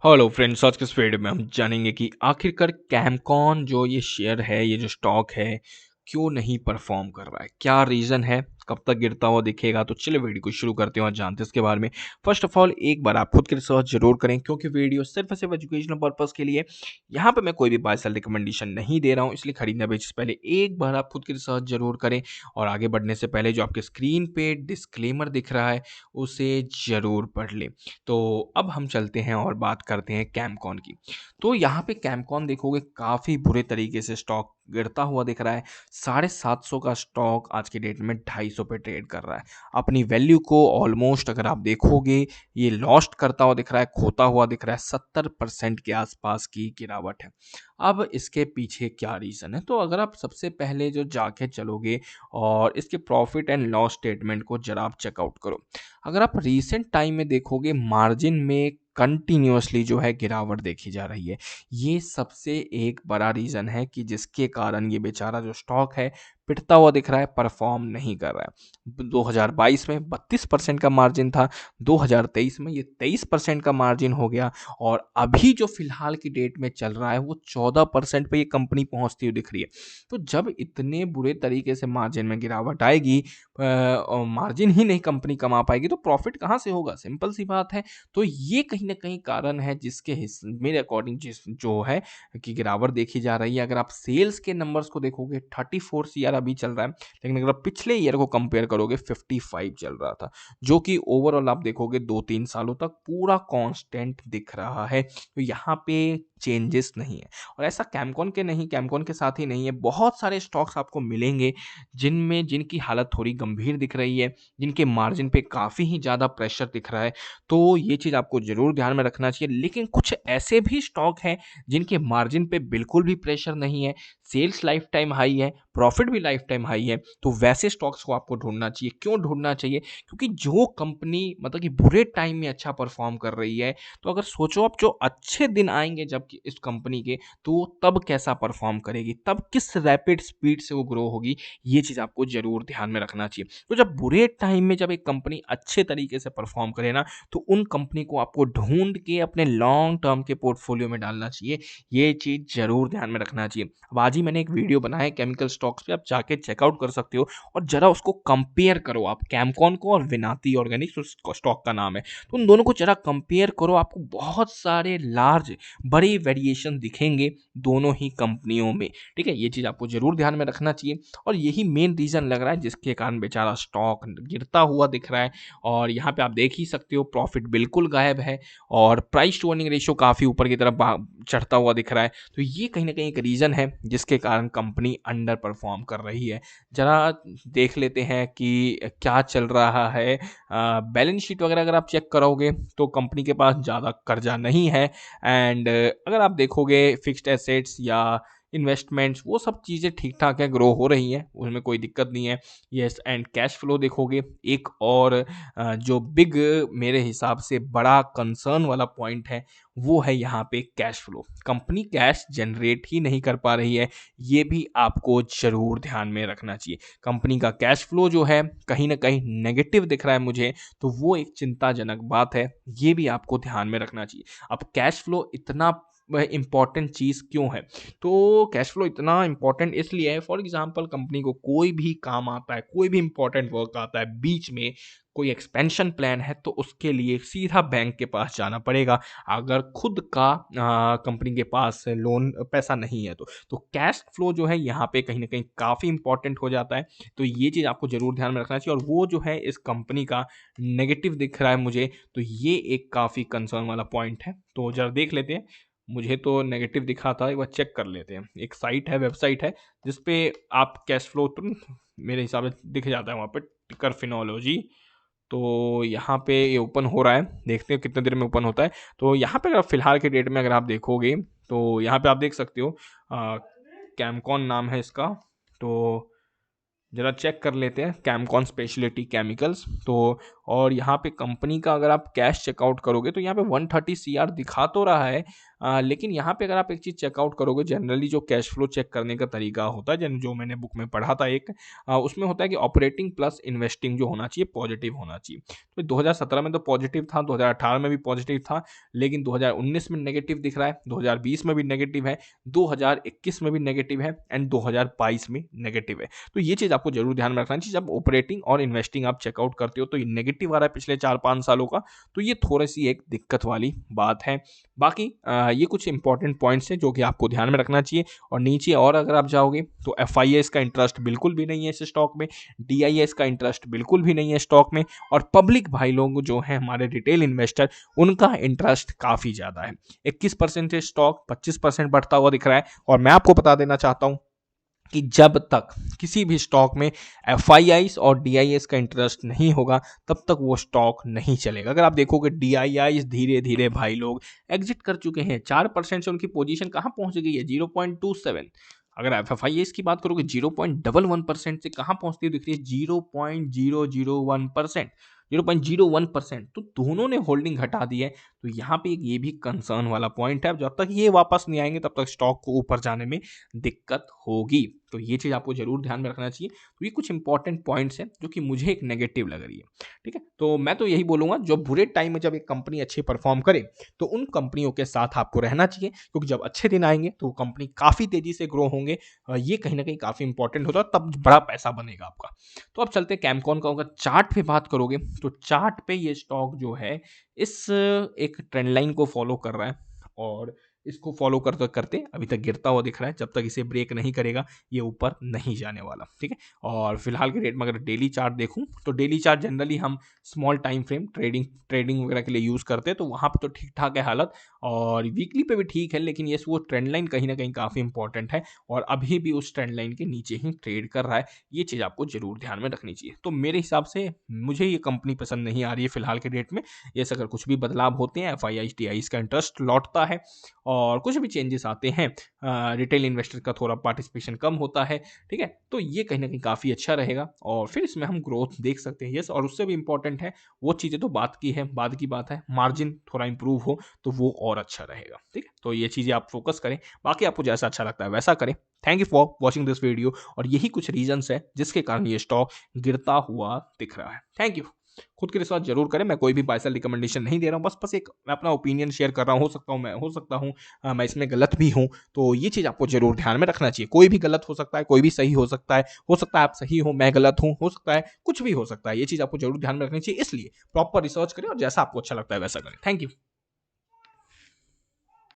Hello friends, आज के इस वीडियो में हम जानेंगे कि आखिरकार कैमकॉन जो ये शेयर है, ये जो स्टॉक है, क्यों नहीं परफॉर्म कर रहा है। क्या रीज़न है, कब तक गिरता हुआ दिखेगा। तो चलिए वीडियो को शुरू करते हैं और जानते हैं इसके बारे में। फर्स्ट ऑफ ऑल एक बार आप खुद की रिसर्च जरूर करें, क्योंकि वीडियो सिर्फ और सिर्फ एजुकेशनल पर्पज़ के लिए। यहाँ पे मैं कोई भी बाय सेल रिकमेंडेशन नहीं दे रहा हूँ, इसलिए खरीदना बेचने से पहले एक बार आप खुद की रिसर्च जरूर करें। और आगे बढ़ने से पहले जो आपके स्क्रीन पे डिस्क्लेमर दिख रहा है, उसे ज़रूर पढ़ लें। तो अब हम चलते हैं और बात करते हैं कैमकॉन की। तो यहाँ पे कैमकॉन देखोगे काफ़ी बुरे तरीके से स्टॉक गिरता हुआ दिख रहा है। 750 का स्टॉक आज की डेट में 250 पे ट्रेड कर रहा है। अपनी वैल्यू को ऑलमोस्ट अगर आप देखोगे, ये लॉस्ट करता हुआ दिख रहा है, खोता हुआ दिख रहा है। 70% के आसपास की गिरावट है। अब इसके पीछे क्या रीज़न है, तो अगर आप सबसे पहले जो जाके चलोगे और इसके प्रॉफिट एंड लॉस स्टेटमेंट को जरा आप चेकआउट करो। अगर आप रीसेंट टाइम में देखोगे, मार्जिन में कंटिन्यूअसली जो है गिरावट देखी जा रही है। ये सबसे एक बड़ा रीज़न है कि जिसके कारण ये बेचारा जो स्टॉक है पिटता हुआ दिख रहा है, परफॉर्म नहीं कर रहा है। 2022 में 32% का मार्जिन था, 2023 में ये 23% का मार्जिन हो गया। और अभी जो फिलहाल की डेट में चल रहा है वो 14% पे ये कंपनी पहुंचती हुई दिख रही है। तो जब इतने बुरे तरीके से मार्जिन में गिरावट आएगी, मार्जिन ही नहीं कंपनी कमा पाएगी, तो प्रॉफिट कहाँ से होगा। सिंपल सी बात है। तो ये कहीं ना कहीं कारण है जिसके मेरे अकॉर्डिंग जिस जो है कि गिरावट देखी जा रही है। अगर आप सेल्स के नंबर्स को देखोगे, 34 CR अभी चल रहा है, लेकिन अगर आप पिछले ईयर को कंपेयर करोगे 55 चल रहा था, जो कि ओवरऑल आप देखोगे 2-3 सालों तक पूरा कांस्टेंट दिख रहा है। तो यहाँ पे चेंजेस नहीं है। और ऐसा कैमकॉन के नहीं, कैमकॉन के साथ ही नहीं है, बहुत सारे स्टॉक्स आपको मिलेंगे जिनमें जिनकी हालत थोड़ी गंभीर दिख रही है, जिनके मार्जिन पे काफ़ी ही ज़्यादा प्रेशर दिख रहा है। तो ये चीज़ आपको ज़रूर ध्यान में रखना चाहिए। लेकिन कुछ ऐसे भी स्टॉक हैं जिनके मार्जिन पे बिल्कुल भी प्रेशर नहीं है, सेल्स लाइफ टाइम हाई है, प्रॉफिट भी लाइफ टाइम हाई है। तो वैसे स्टॉक्स को आपको ढूंढना चाहिए। क्यों ढूंढना चाहिए? क्योंकि जो कंपनी मतलब कि बुरे टाइम में अच्छा परफॉर्म कर रही है, तो अगर सोचो आप जो अच्छे दिन आएंगे जब कि इस कंपनी के, तो वो तब कैसा परफॉर्म करेगी, तब किस रैपिड स्पीड से वो ग्रो होगी। ये चीज़ आपको ज़रूर ध्यान में रखना चाहिए। तो जब बुरे टाइम में जब एक कंपनी अच्छे तरीके से परफॉर्म करे ना, तो उन कंपनी को आपको ढूंढ के अपने लॉन्ग टर्म के पोर्टफोलियो में डालना चाहिए। ये चीज़ ज़रूर ध्यान में रखना चाहिए। अब आज ही मैंने एक वीडियो बनाया है केमिकल स्टॉक्स पे, आप जाके चेकआउट कर सकते हो और जरा उसको कंपेयर करो। आप कैमकॉन को और विनाती ऑर्गेनिक्स उस स्टॉक का नाम है, तो उन दोनों को जरा कंपेयर करो। आपको बहुत सारे लार्ज बड़े वेरिएशन दिखेंगे दोनों ही कंपनियों में। ठीक है, ये चीज़ आपको ज़रूर ध्यान में रखना चाहिए। और यही मेन रीज़न लग रहा है जिसके कारण बेचारा स्टॉक गिरता हुआ दिख रहा है। और यहाँ पे आप देख ही सकते हो, प्रॉफिट बिल्कुल गायब है और प्राइस टू अर्निंग रेशियो काफ़ी ऊपर की तरफ चढ़ता हुआ दिख रहा है। तो ये कहीं ना कहीं एक रीज़न है जिसके कारण कंपनी अंडर परफॉर्म कर रही है। ज़रा देख लेते हैं कि क्या चल रहा है। बैलेंस शीट वगैरह अगर आप चेक करोगे तो कंपनी के पास ज़्यादा कर्जा नहीं है। एंड अगर आप देखोगे फिक्स्ड एसेट्स या इन्वेस्टमेंट्स, वो सब चीज़ें ठीक ठाक है, ग्रो हो रही हैं, उसमें कोई दिक्कत नहीं है। यस, एंड कैश फ्लो देखोगे, एक और जो बिग मेरे हिसाब से बड़ा कंसर्न वाला पॉइंट है, वो है यहाँ पे cash flow. Company cash generate ही नहीं कर पा रही है, ये भी आपको ज़रूर ध्यान में रखना चाहिए। कंपनी का कैश फ्लो जो है कहीं ना कहीं नेगेटिव दिख रहा है मुझे, तो वो एक चिंताजनक बात है। ये भी आपको ध्यान में रखना चाहिए। अब कैश फ्लो इतना इम्पॉर्टेंट चीज़ क्यों है? तो कैश फ्लो इतना इम्पॉर्टेंट इसलिए है, फॉर एग्जांपल कंपनी को कोई भी काम आता है, कोई भी इम्पॉर्टेंट वर्क आता है, बीच में कोई एक्सपेंशन प्लान है, तो उसके लिए सीधा बैंक के पास जाना पड़ेगा। अगर खुद का कंपनी के पास लोन पैसा नहीं है तो कैश फ्लो जो है यहाँ पे कहीं ना कहीं काफ़ी इंपॉर्टेंट हो जाता है। तो ये चीज़ आपको ज़रूर ध्यान में रखना चाहिए। और वो जो है इस कंपनी का नेगेटिव दिख रहा है मुझे, तो ये एक काफ़ी कंसर्न वाला पॉइंट है। तो ज़रा देख लेते हैं। मुझे तो नेगेटिव दिखा था, एक बार चेक कर लेते हैं। एक साइट है, वेबसाइट है, जिस पे आप कैश फ्लो तुरंत मेरे हिसाब से दिख जाता है वहाँ पे, टिकर फिनोलॉजी। तो यहाँ पे ये ओपन हो रहा है, देखते हैं कितने देर में ओपन होता है। तो यहाँ पे अगर फिलहाल के डेट में अगर आप देखोगे, तो यहाँ पे आप देख सकते हो कैमकॉन नाम है इसका। तो जरा चेक कर लेते हैं, कैमकॉन स्पेशलिटी केमिकल्स। तो और यहाँ पे कंपनी का अगर आप कैश चेकआउट करोगे, तो यहाँ पे 130 CR दिखा तो रहा है, लेकिन यहाँ पे अगर आप एक चीज़ चेकआउट करोगे, जनरली जो कैश फ्लो चेक करने का तरीका होता है, जो मैंने बुक में पढ़ा था एक, उसमें होता है कि ऑपरेटिंग प्लस इन्वेस्टिंग जो होना चाहिए पॉजिटिव होना चाहिए। तो 2017 में तो पॉजिटिव था, 2018 में भी पॉजिटिव था, लेकिन 2019 में नेगेटिव दिख रहा है, 2020 में भी नेगेटिव है, 2021 में भी नेगेटिव है एंड 2022 में नेगेटिव है। तो ये चीज़ आपको जरूर ध्यान में रखना चाहिए। जब ऑपरेटिंग और इन्वेस्टिंग आप चेकआउट करते हो तो ये नेगेटिव आ रहा है पिछले 4-5 सालों का, तो ये थोड़ी सी एक दिक्कत वाली बात है। बाकी ये कुछ इंपॉर्टेंट पॉइंट्स हैं जो कि आपको ध्यान में रखना चाहिए। और नीचे और अगर आप जाओगे तो एफआईएस का इंटरेस्ट बिल्कुल भी नहीं है इस स्टॉक में, डीआईएस का इंटरेस्ट बिल्कुल भी नहीं है स्टॉक में, और पब्लिक भाई लोग जो हैं हमारे रिटेल इन्वेस्टर, उनका इंटरेस्ट काफ़ी ज़्यादा है। 21% से स्टॉक 25% बढ़ता हुआ दिख रहा है। और मैं आपको बता देना चाहता हूँ कि जब तक किसी भी स्टॉक में एफआईआईस और डीआईएस का इंटरेस्ट नहीं होगा तब तक वो स्टॉक नहीं चलेगा। अगर आप देखोगे डीआईआईस धीरे धीरे भाई लोग एग्जिट कर चुके हैं, 4% से उनकी पोजीशन कहाँ पहुंच गई है, 0.27। अगर एफआईआईस की बात करोगे 0.11% से कहाँ पहुंचती है, दिख रही है 0.001%, 0.01%। तो दोनों ने होल्डिंग हटा दी है। तो यहाँ पे ये भी कंसर्न वाला पॉइंट है। जब तक ये वापस नहीं आएंगे तब तक स्टॉक को ऊपर जाने में दिक्कत होगी। तो ये चीज़ आपको जरूर ध्यान में रखना चाहिए। तो ये कुछ इंपॉर्टेंट पॉइंट्स हैं जो कि मुझे एक नेगेटिव लग रही है। ठीक है, तो मैं तो यही बोलूंगा, जो बुरे टाइम में जब एक कंपनी अच्छी परफॉर्म करे तो उन कंपनियों के साथ आपको रहना चाहिए, क्योंकि जब अच्छे दिन आएंगे तो कंपनी काफ़ी तेजी से ग्रो होंगे। ये कहीं ना कहीं काफ़ी इंपॉर्टेंट होता है, तब बड़ा पैसा बनेगा आपका। तो अब चलते कैमकॉन का, अगर चार्ट पे बात करोगे तो चार्ट पे ये स्टॉक जो है इस एक ट्रेंड लाइन को फॉलो कर रहा है, और इसको फॉलो करते करते अभी तक गिरता हुआ दिख रहा है। जब तक इसे ब्रेक नहीं करेगा ये ऊपर नहीं जाने वाला। ठीक है, और फिलहाल के डेट में अगर डेली चार्ट देखूं तो डेली चार्ट जनरली हम स्मॉल टाइम फ्रेम ट्रेडिंग वगैरह के लिए यूज़ करते हैं, तो वहाँ पे तो ठीक ठाक है हालत, और वीकली पे भी ठीक है। लेकिन ये वो ट्रेंड लाइन कहीं ना कहीं काफ़ी इंपॉर्टेंट है, और अभी भी उस ट्रेंड लाइन के नीचे ही ट्रेड कर रहा है। ये चीज़ आपको जरूर ध्यान में रखनी चाहिए। तो मेरे हिसाब से मुझे ये कंपनी पसंद नहीं आ रही है फिलहाल के डेट में। ये अगर कुछ भी बदलाव होते हैं, एफआईआई टीआईस का इंटरेस्ट लौटता है और कुछ भी चेंजेस आते हैं, रिटेल इन्वेस्टर का थोड़ा पार्टिसिपेशन कम होता है, ठीक है, तो ये कहीं ना कहीं काफ़ी अच्छा रहेगा, और फिर इसमें हम ग्रोथ देख सकते हैं। यस, और उससे भी इंपॉर्टेंट है वो चीज़ें तो बाद की बात है, मार्जिन थोड़ा इंप्रूव हो तो वो और अच्छा रहेगा। ठीक है, तो ये चीज़ें आप फोकस करें, बाकी आपको जैसा अच्छा लगता है वैसा करें। Thank you for watching this video. और यही कुछ रीजंस है जिसके कारण ये स्टॉक गिरता हुआ दिख रहा है। Thank you. खुद की रिसर्च जरूर करें, मैं कोई भी बाय सेल रिकमेंडेशन नहीं दे रहा हूँ, बस एक मैं अपना ओपिनियन शेयर कर रहा हूँ। हो सकता हूँ मैं इसमें गलत भी हूँ, तो ये चीज़ आपको जरूर ध्यान में रखना चाहिए। कोई भी गलत हो सकता है, कोई भी सही हो सकता है, आप सही हो मैं गलत हूँ, हो सकता है कुछ भी हो सकता है। ये चीज़ आपको जरूर ध्यान में रखनी चाहिए, इसलिए प्रॉपर रिसर्च करें और जैसा आपको अच्छा लगता है वैसा करें। Thank you.